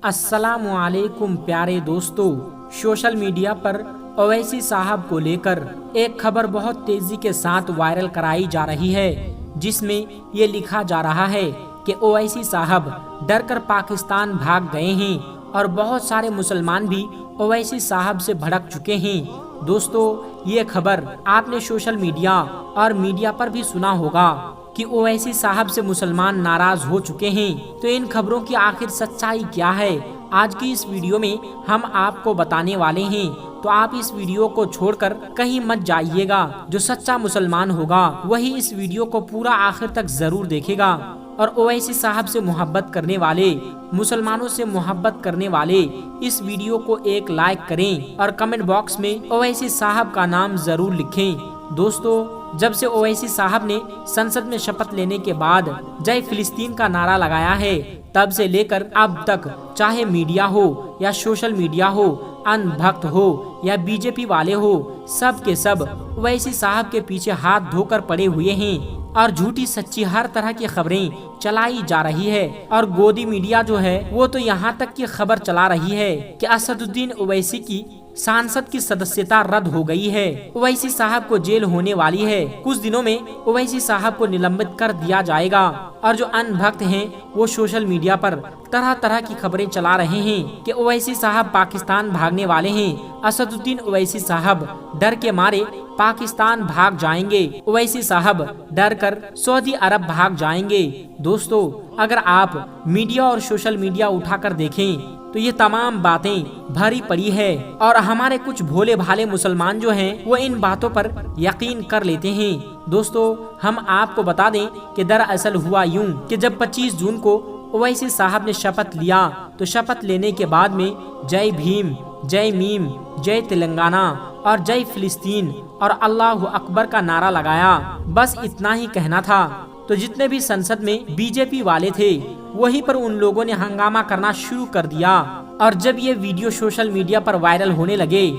अस्सलामुअलैकुम प्यारे दोस्तों, सोशल मीडिया पर ओवैसी साहब को लेकर एक खबर बहुत तेजी के साथ वायरल कराई जा रही है, जिसमें ये लिखा जा रहा है कि ओवैसी साहब डरकर पाकिस्तान भाग गए हैं और बहुत सारे मुसलमान भी ओवैसी साहब से भड़क चुके हैं। दोस्तों, ये खबर आपने सोशल मीडिया और मीडिया पर भी सुना होगा कि ओवैसी साहब से मुसलमान नाराज हो चुके हैं। तो इन खबरों की आखिर सच्चाई क्या है, आज की इस वीडियो में हम आपको बताने वाले हैं। तो आप इस वीडियो को छोड़कर कहीं मत जाइएगा। जो सच्चा मुसलमान होगा वही इस वीडियो को पूरा आखिर तक जरूर देखेगा। और ओवैसी साहब से मोहब्बत करने वाले, मुसलमानों से मोहब्बत करने वाले इस वीडियो को एक लाइक करें और कमेंट बॉक्स में ओवैसी साहब का नाम जरूर लिखें। दोस्तों, जब से ओवैसी साहब ने संसद में शपथ लेने के बाद जय फिलिस्तीन का नारा लगाया है, तब से लेकर अब तक चाहे मीडिया हो या सोशल मीडिया हो, अनभक्त हो या बीजेपी वाले हो, सब के सब ओवैसी साहब के पीछे हाथ धोकर पड़े हुए हैं और झूठी सच्ची हर तरह की खबरें चलाई जा रही है। और गोदी मीडिया जो है वो तो यहाँ तक की खबर चला रही है कि असदुद्दीन ओवैसी की सांसद की सदस्यता रद्द हो गई है। ओवैसी साहब को जेल होने वाली है। कुछ दिनों में ओवैसी साहब को निलंबित कर दिया जाएगा। और जो अनभक्त हैं वो सोशल मीडिया पर तरह तरह की खबरें चला रहे हैं कि ओवैसी साहब पाकिस्तान भागने वाले हैं। असदुद्दीन ओवैसी साहब डर के मारे पाकिस्तान भाग जाएंगे। ओवैसी साहब डर कर सऊदी अरब भाग जाएंगे। दोस्तों, अगर आप मीडिया और सोशल मीडिया उठाकर देखें तो ये तमाम बातें भरी पड़ी है। और हमारे कुछ भोले भाले मुसलमान जो हैं वो इन बातों पर यकीन कर लेते हैं। दोस्तों, हम आपको बता दें कि दरअसल हुआ यूं कि जब 25 जून को ओवैसी साहब ने शपथ लिया तो शपथ लेने के बाद में जय भीम, जय मीम, जय तेलंगाना और जय फिलिस्तीन और अल्लाह अकबर का नारा लगाया। बस इतना ही कहना था। तो जितने भी संसद में बीजेपी वाले थे वहीं पर उन लोगों ने हंगामा करना शुरू कर दिया। और जब ये वीडियो सोशल मीडिया पर वायरल होने लगे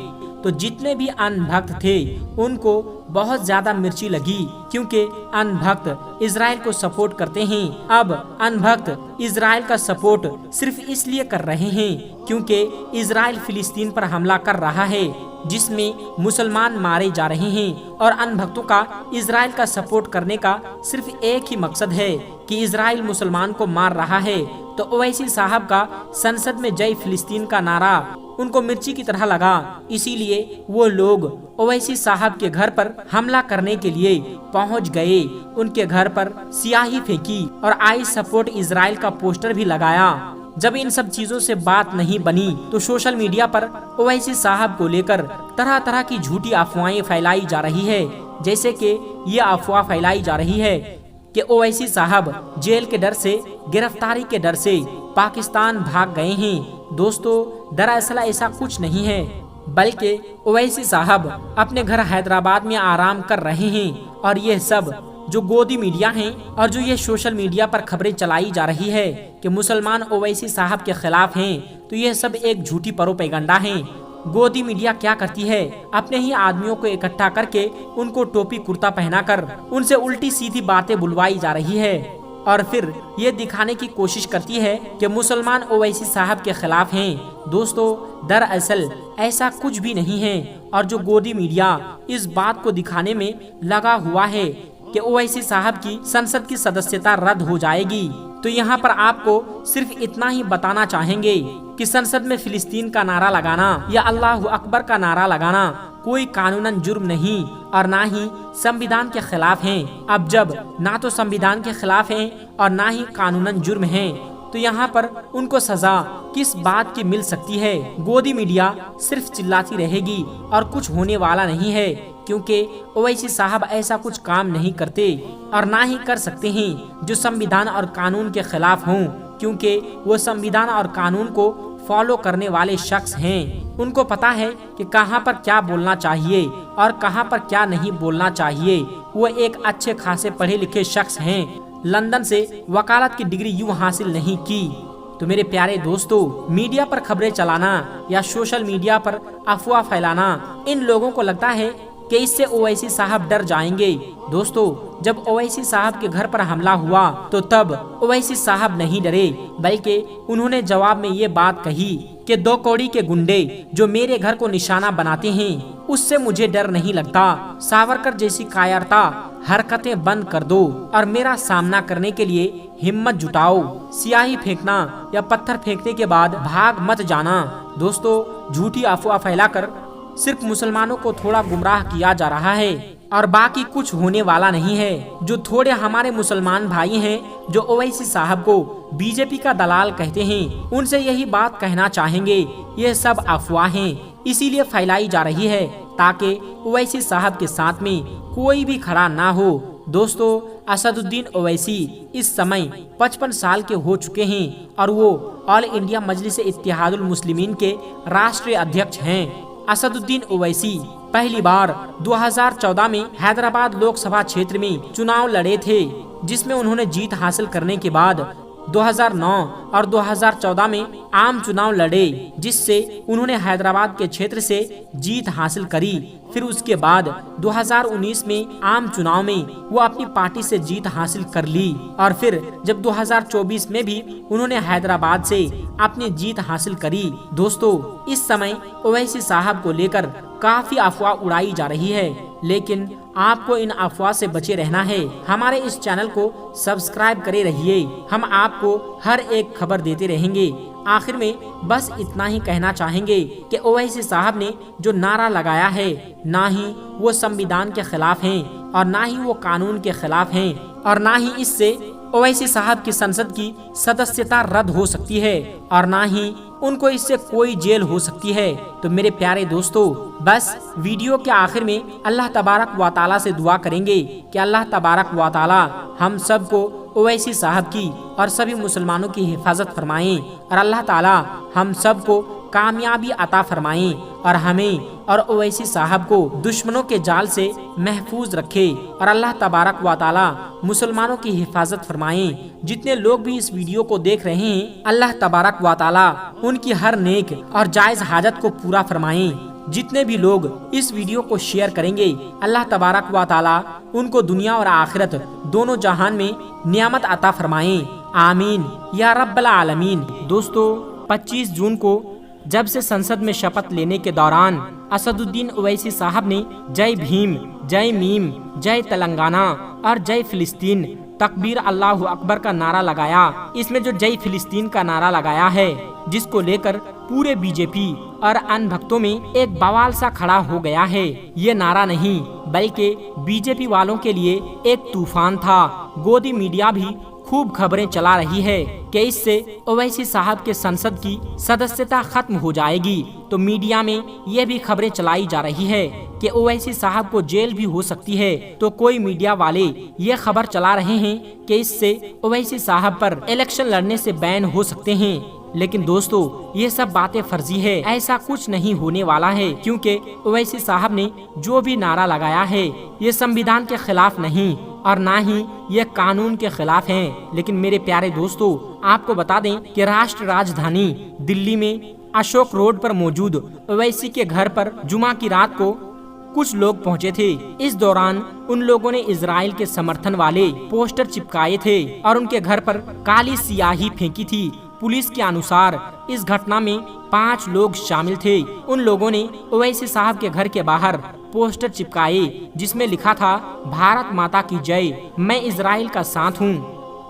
तो जितने भी अनभक्त थे उनको बहुत ज्यादा मिर्ची लगी, क्योंकि अनभक्त इजराइल को सपोर्ट करते हैं। अब अनभक्त इजराइल का सपोर्ट सिर्फ इसलिए कर रहे हैं क्योंकि इजराइल फिलिस्तीन पर हमला कर रहा है, जिसमें मुसलमान मारे जा रहे हैं। और अनभक्तों का इजराइल का सपोर्ट करने का सिर्फ एक ही मकसद है कि इजराइल मुसलमान को मार रहा है। तो ओवैसी साहब का संसद में जय फिलिस्तीन का नारा उनको मिर्ची की तरह लगा, इसीलिए वो लोग ओवैसी साहब के घर पर हमला करने के लिए पहुंच गए। उनके घर पर स्याही फेंकी और आई सपोर्ट इजराइल का पोस्टर भी लगाया। जब इन सब चीजों से बात नहीं बनी तो सोशल मीडिया पर ओवैसी साहब को लेकर तरह तरह की झूठी अफवाहें फैलाई जा रही है। जैसे कि ये अफवाह फैलाई जा रही है कि ओवैसी साहब जेल के डर से, गिरफ्तारी के डर से पाकिस्तान भाग गए हैं। दोस्तों, दरअसल ऐसा कुछ नहीं है, बल्कि ओवैसी साहब अपने घर हैदराबाद में आराम कर रहे हैं। और ये सब जो गोदी मीडिया हैं और जो ये सोशल मीडिया पर खबरें चलाई जा रही है कि मुसलमान ओवैसी साहब के खिलाफ हैं, तो ये सब एक झूठी प्रोपेगेंडा है। गोदी मीडिया क्या करती है, अपने ही आदमियों को इकट्ठा करके उनको टोपी कुर्ता पहनाकर उनसे उल्टी सीधी बातें बुलवाई जा रही है और फिर ये दिखाने की कोशिश करती है कि मुसलमान ओवैसी साहब के खिलाफ हैं। दोस्तों, दरअसल ऐसा कुछ भी नहीं है। और जो गोदी मीडिया इस बात को दिखाने में लगा हुआ है कि ओवैसी साहब की संसद की सदस्यता रद्द हो जाएगी, तो यहाँ पर आपको सिर्फ इतना ही बताना चाहेंगे कि संसद में फिलिस्तीन का नारा लगाना या अल्लाह अकबर का नारा लगाना कोई कानूनन जुर्म नहीं और ना ही संविधान के खिलाफ है। अब जब ना तो संविधान के खिलाफ है और ना ही कानूनन जुर्म है, तो यहाँ पर उनको सजा किस बात की मिल सकती है। गोदी मीडिया सिर्फ चिल्लाती रहेगी और कुछ होने वाला नहीं है, क्योंकि ओवैसी साहब ऐसा कुछ काम नहीं करते और ना ही कर सकते हैं जो संविधान और कानून के खिलाफ हों, क्योंकि वो संविधान और कानून को फॉलो करने वाले शख्स हैं। उनको पता है कि कहां पर क्या बोलना चाहिए और कहां पर क्या नहीं बोलना चाहिए। वो एक अच्छे खासे पढ़े लिखे शख्स हैं, लंदन से वकालत की डिग्री यूं हासिल नहीं की। तो मेरे प्यारे दोस्तों, मीडिया पर खबरें चलाना या सोशल मीडिया पर अफवाह फैलाना, इन लोगों को लगता है कि इससे ओवैसी साहब डर जाएंगे। दोस्तों, जब ओवैसी साहब के घर पर हमला हुआ तो तब ओवैसी साहब नहीं डरे, बल्कि उन्होंने जवाब में ये बात कही कि 2 कौड़ी के गुंडे जो मेरे घर को निशाना बनाते हैं उससे मुझे डर नहीं लगता। सावरकर जैसी कायरता हरकतें बंद कर दो और मेरा सामना करने के लिए हिम्मत जुटाओ। स्याही फेंकना या पत्थर फेंकने के बाद भाग मत जाना। दोस्तों, झूठी अफवाह फैलाकर सिर्फ मुसलमानों को थोड़ा गुमराह किया जा रहा है और बाकी कुछ होने वाला नहीं है। जो थोड़े हमारे मुसलमान भाई हैं जो ओवैसी साहब को बीजेपी का दलाल कहते हैं, उनसे यही बात कहना चाहेंगे, ये सब अफवाहें इसीलिए फैलाई जा रही है ताकि ओवैसी साहब के साथ में कोई भी खड़ा ना हो। दोस्तों, असदुद्दीन ओवैसी इस समय 55 साल के हो चुके हैं और वो ऑल इंडिया मजलिस इत्तेहादुल मुस्लिमीन के राष्ट्रीय अध्यक्ष हैं। असदुद्दीन ओवैसी पहली बार 2014 में हैदराबाद लोकसभा क्षेत्र में चुनाव लड़े थे, जिसमें उन्होंने जीत हासिल करने के बाद 2009 और 2014 में आम चुनाव लड़े, जिससे उन्होंने हैदराबाद के क्षेत्र से जीत हासिल करी। फिर उसके बाद 2019 में आम चुनाव में वो अपनी पार्टी से जीत हासिल कर ली और फिर जब 2024 में भी उन्होंने हैदराबाद से अपनी जीत हासिल करी। दोस्तों, इस समय ओवैसी साहब को लेकर काफी अफवाह उड़ाई जा रही है, लेकिन आपको इन अफवाह से बचे रहना है। हमारे इस चैनल को सब्सक्राइब करे रहिए, हम आपको हर एक खबर देते रहेंगे। आखिर में बस इतना ही कहना चाहेंगे कि ओवैसी साहब ने जो नारा लगाया है, ना ही वो संविधान के खिलाफ हैं और ना ही वो कानून के खिलाफ हैं और ना ही इससे ओवैसी साहब की संसद की सदस्यता रद्द हो सकती है और ना ही उनको इससे कोई जेल हो सकती है। तो मेरे प्यारे दोस्तों, बस वीडियो के आखिर में अल्लाह तबारक व तआला से दुआ करेंगे कि अल्लाह तबारक व तआला हम सबको ओवैसी साहब की और सभी मुसलमानों की हिफाजत फरमाएं और अल्लाह ताला हम सबको कामयाबी अता फरमाएं और हमें और ओवैसी साहब को दुश्मनों के जाल से महफूज रखे और अल्लाह तबारक व तआला मुसलमानों की हिफाजत फरमाएं। जितने लोग भी इस वीडियो को देख रहे हैं, अल्लाह तबारक व तआला उनकी हर नेक और जायज हाजत को पूरा फरमाएं। जितने भी लोग इस वीडियो को शेयर करेंगे, अल्लाह तबारक व तआला उनको दुनिया और आखिरत दोनों जहान में नियामत अता फरमाएं। आमीन या रब्बल आलमीन। दोस्तों, 25 जून को जब से संसद में शपथ लेने के दौरान असदुद्दीन ओवैसी साहब ने जय भीम, जय मीम, जय तेलंगाना और जय फिलिस्तीन, तकबीर अल्लाहु अकबर का नारा लगाया। इसमें जो जय फिलिस्तीन का नारा लगाया है, जिसको लेकर पूरे बीजेपी और अन्य भक्तों में एक बवाल सा खड़ा हो गया है। ये नारा नहीं बल्कि बीजेपी वालों के लिए एक तूफान था। गोदी मीडिया भी खूब खबरें चला रही है कि इससे ओवैसी साहब के संसद की सदस्यता खत्म हो जाएगी। तो मीडिया में ये भी खबरें चलाई जा रही है कि ओवैसी साहब को जेल भी हो सकती है। तो कोई मीडिया वाले ये खबर चला रहे हैं कि इससे ओवैसी साहब पर इलेक्शन लड़ने से बैन हो सकते हैं। लेकिन दोस्तों, ये सब बातें फर्जी है, ऐसा कुछ नहीं होने वाला है, क्योंकि ओवैसी साहब ने जो भी नारा लगाया है ये संविधान के खिलाफ नहीं और ना ही ये कानून के खिलाफ है। लेकिन मेरे प्यारे दोस्तों, आपको बता दें कि राष्ट्र राजधानी दिल्ली में अशोक रोड पर मौजूद ओवैसी के घर पर जुमा की रात को कुछ लोग पहुंचे थे। इस दौरान उन लोगों ने इजराइल के समर्थन वाले पोस्टर चिपकाए थे और उनके घर पर काली सियाही फेंकी थी। पुलिस के अनुसार इस घटना में 5 लोग शामिल थे। उन लोगों ने ओवैसी साहब के घर के बाहर पोस्टर चिपकाए जिसमें लिखा था, भारत माता की जय, मैं इजराइल का साथ हूँ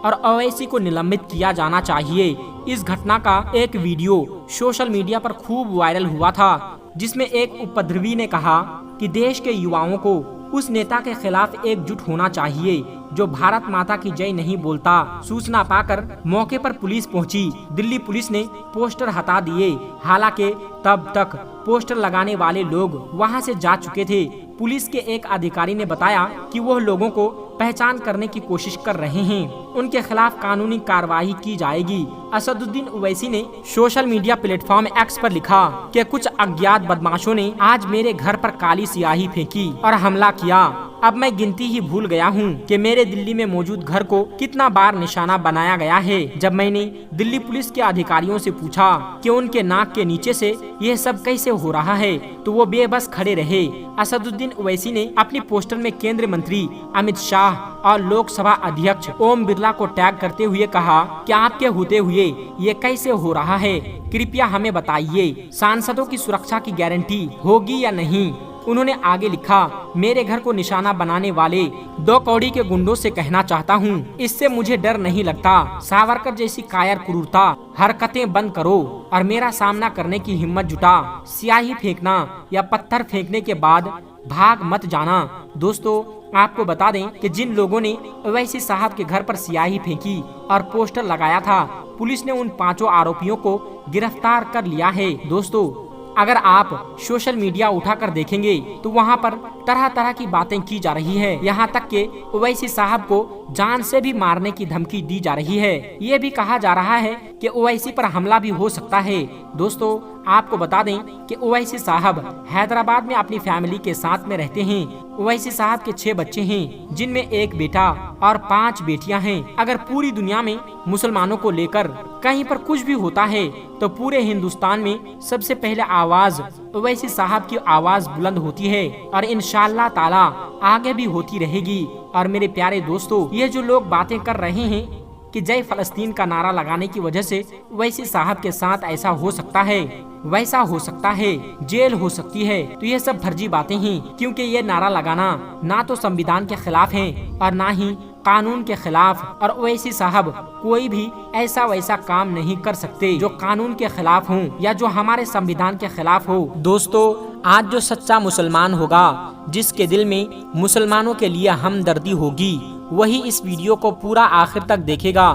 और ओवैसी को निलंबित किया जाना चाहिए। इस घटना का एक वीडियो सोशल मीडिया पर खूब वायरल हुआ था, जिसमें एक उपद्रवी ने कहा कि देश के युवाओं को उस नेता के खिलाफ एकजुट होना चाहिए जो भारत माता की जय नहीं बोलता। सूचना पाकर मौके पर पुलिस पहुंची। दिल्ली पुलिस ने पोस्टर हटा दिए। हालांकि तब तक पोस्टर लगाने वाले लोग वहां से जा चुके थे। पुलिस के एक अधिकारी ने बताया कि वह लोगों को पहचान करने की कोशिश कर रहे हैं, उनके खिलाफ कानूनी कार्रवाई की जाएगी। असदुद्दीन ओवैसी ने सोशल मीडिया प्लेटफॉर्म एक्स पर लिखा कि कुछ अज्ञात बदमाशों ने आज मेरे घर पर काली सियाही फेंकी और हमला किया। अब मैं गिनती ही भूल गया हूँ कि मेरे दिल्ली में मौजूद घर को कितना बार निशाना बनाया गया है। जब मैंने दिल्ली पुलिस के अधिकारियों से पूछा कि उनके नाक के नीचे से यह सब कैसे हो रहा है, तो वो बेबस खड़े रहे। असदुद्दीन ओवैसी ने अपनी पोस्टर में केंद्रीय मंत्री अमित शाह और लोकसभा अध्यक्ष ओम बिरला को टैग करते हुए कहा कि आपके होते हुए ये कैसे हो रहा है, कृपया हमें बताइए, सांसदों की सुरक्षा की गारंटी होगी या नहीं। उन्होंने आगे लिखा, मेरे घर को निशाना बनाने वाले 2 कौड़ी के गुंडों से कहना चाहता हूँ, इससे मुझे डर नहीं लगता। सावरकर जैसी कायर क्रूरता हरकतें बंद करो और मेरा सामना करने की हिम्मत जुटा। स्याही फेंकना या पत्थर फेंकने के बाद भाग मत जाना। दोस्तों, आपको बता दें कि जिन लोगों ने ओवैसी साहब के घर पर स्याही फेंकी और पोस्टर लगाया था, पुलिस ने उन 5 आरोपियों को गिरफ्तार कर लिया है। दोस्तों, अगर आप सोशल मीडिया उठाकर देखेंगे तो वहां पर तरह तरह की बातें की जा रही है। यहाँ तक कि ओवैसी साहब को जान से भी मारने की धमकी दी जा रही है। ये भी कहा जा रहा है कि ओवैसी पर हमला भी हो सकता है। दोस्तों, आपको बता दें कि ओवैसी साहब हैदराबाद में अपनी फैमिली के साथ में रहते हैं। ओवैसी साहब के 6 बच्चे हैं, जिनमें 1 बेटा और 5 बेटियां हैं। अगर पूरी दुनिया में मुसलमानों को लेकर कहीं पर कुछ भी होता है तो पूरे हिंदुस्तान में सबसे पहले आवाज ओवैसी साहब की आवाज बुलंद होती है और इंशाअल्लाह ताला आगे भी होती रहेगी। और मेरे प्यारे दोस्तों, ये जो लोग बातें कर रहे हैं कि जय फलस्तीन का नारा लगाने की वजह से ओवैसी साहब के साथ ऐसा हो सकता है, वैसा हो सकता है, जेल हो सकती है, तो ये सब फर्जी बातें हैं, क्योंकि ये नारा लगाना ना तो संविधान के खिलाफ है और ना ही कानून के खिलाफ। और ओवैसी साहब कोई भी ऐसा वैसा काम नहीं कर सकते जो कानून के खिलाफ हो या जो हमारे संविधान के खिलाफ हो। दोस्तों, आज जो सच्चा मुसलमान होगा, जिसके दिल में मुसलमानों के लिए हमदर्दी होगी, वही इस वीडियो को पूरा आखिर तक देखेगा।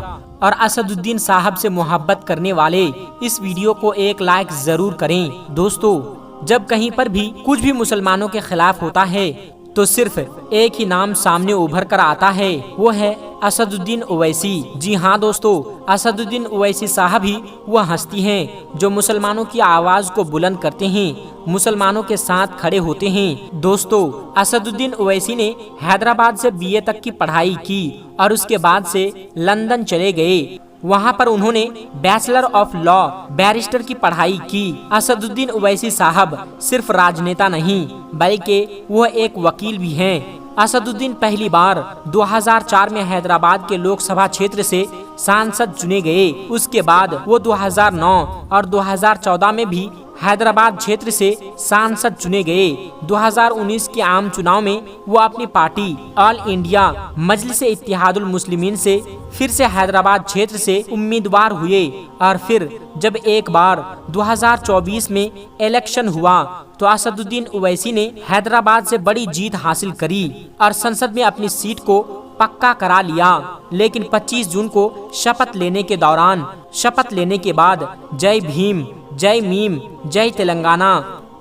और असदुद्दीन साहब से मोहब्बत करने वाले इस वीडियो को एक लाइक जरूर करें। दोस्तों, जब कहीं पर भी कुछ भी मुसलमानों के खिलाफ होता है तो सिर्फ एक ही नाम सामने उभर कर आता है, वो है असदुद्दीन ओवैसी। जी हाँ दोस्तों, असदुद्दीन ओवैसी साहब ही वह हस्ती हैं जो मुसलमानों की आवाज को बुलंद करते हैं, मुसलमानों के साथ खड़े होते हैं। दोस्तों, असदुद्दीन ओवैसी ने हैदराबाद से BA तक की पढ़ाई की और उसके बाद से लंदन चले गए। वहाँ पर उन्होंने बैचलर ऑफ लॉ बैरिस्टर की पढ़ाई की। असदुद्दीन ओवैसी साहब सिर्फ राजनेता नहीं बल्कि वह एक वकील भी हैं। असदुद्दीन पहली बार 2004 में हैदराबाद के लोकसभा क्षेत्र से सांसद चुने गए। उसके बाद वो 2009 और 2014 में भी हैदराबाद क्षेत्र से सांसद चुने गए। 2019 के आम चुनाव में वो अपनी पार्टी ऑल इंडिया मजलिस इत्तेहादुल मुस्लिमीन से फिर से हैदराबाद क्षेत्र से उम्मीदवार हुए। और फिर जब एक बार 2024 में इलेक्शन हुआ तो असदुद्दीन ओवैसी ने हैदराबाद से बड़ी जीत हासिल करी और संसद में अपनी सीट को पक्का करा लिया। लेकिन 25 जून को शपथ लेने के दौरान, शपथ लेने के बाद जय भीम, जय मीम, जय तेलंगाना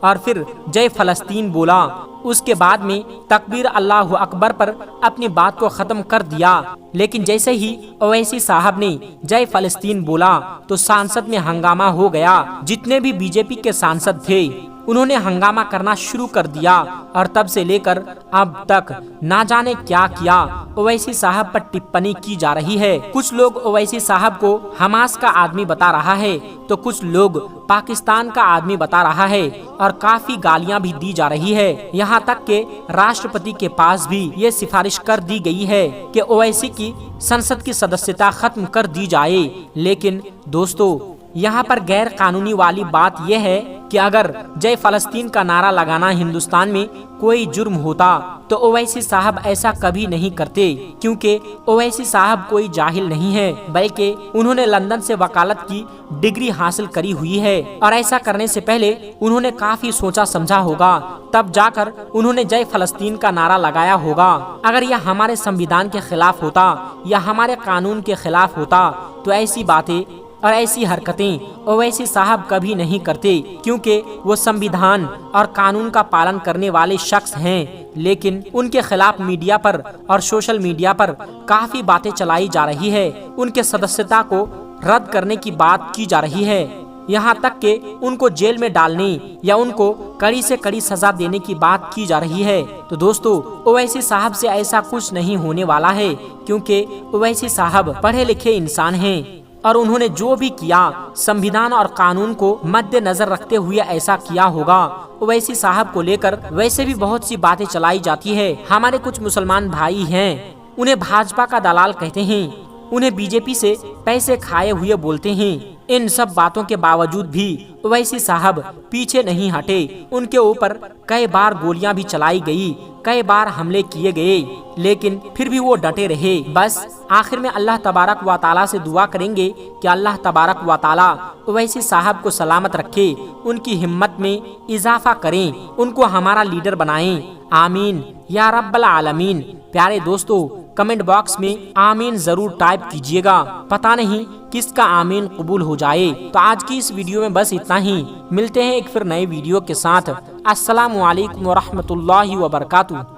और फिर जय फलस्तीन बोला। उसके बाद में तकबीर अल्लाह अकबर पर अपनी बात को खत्म कर दिया। लेकिन जैसे ही ओवैसी साहब ने जय फलस्तीन बोला तो सांसद में हंगामा हो गया। जितने भी बीजेपी के सांसद थे उन्होंने हंगामा करना शुरू कर दिया और तब से लेकर अब तक ना जाने क्या किया ओवैसी साहब पर टिप्पणी की जा रही है। कुछ लोग ओवैसी साहब को हमास का आदमी बता रहा है तो कुछ लोग पाकिस्तान का आदमी बता रहा है और काफी गालियां भी दी जा रही है। यहाँ तक के राष्ट्रपति के पास भी ये सिफारिश कर दी गई है कि ओवैसी की संसद की सदस्यता खत्म कर दी जाए। लेकिन दोस्तों, यहाँ पर गैर कानूनी वाली बात यह है कि अगर जय फलस्तीन का नारा लगाना हिंदुस्तान में कोई जुर्म होता तो ओवैसी साहब ऐसा कभी नहीं करते, क्योंकि ओवैसी साहब कोई जाहिल नहीं है बल्कि उन्होंने लंदन से वकालत की डिग्री हासिल करी हुई है और ऐसा करने से पहले उन्होंने काफी सोचा समझा होगा, तब जाकर उन्होंने जय फलस्तीन का नारा लगाया होगा। अगर यह हमारे संविधान के खिलाफ होता या हमारे कानून के खिलाफ होता तो ऐसी बातें और ऐसी हरकतें ओवैसी साहब कभी नहीं करते, क्योंकि वो संविधान और कानून का पालन करने वाले शख्स हैं। लेकिन उनके खिलाफ मीडिया पर और सोशल मीडिया पर काफी बातें चलाई जा रही है, उनके सदस्यता को रद्द करने की बात की जा रही है। यहाँ तक कि उनको जेल में डालने या उनको कड़ी से कड़ी सजा देने की बात की जा रही है। तो दोस्तों ओवैसी साहब से ऐसा कुछ नहीं होने वाला है, क्योंकि ओवैसी साहब पढ़े लिखे इंसान हैं और उन्होंने जो भी किया संविधान और कानून को मद्देनजर रखते हुए ऐसा किया होगा। ओवैसी साहब को लेकर वैसे भी बहुत सी बातें चलाई जाती है। हमारे कुछ मुसलमान भाई हैं, उन्हें भाजपा का दलाल कहते हैं, उन्हें बीजेपी से पैसे खाए हुए बोलते हैं। इन सब बातों के बावजूद भी ओवैसी साहब पीछे नहीं हटे। उनके ऊपर कई बार गोलियां भी चलाई गई, कई बार हमले किए गए, लेकिन फिर भी वो डटे रहे। बस आखिर में अल्लाह तबारक व ताला से दुआ करेंगे कि अल्लाह तबारक व ताला ओवैसी साहब को सलामत रखे, उनकी हिम्मत में इजाफा करें, उनको हमारा लीडर बनाएं। आमीन या रब्बल आलमीन। प्यारे दोस्तों, कमेंट बॉक्स में आमीन जरूर टाइप कीजिएगा, पता नहीं किसका आमीन कबूल हो जाए। तो आज की इस वीडियो में बस इतना ही। मिलते हैं एक फिर नए वीडियो के साथ। अस्सलामु अलैकुम व रहमतुल्लाहि व बरकातुहू।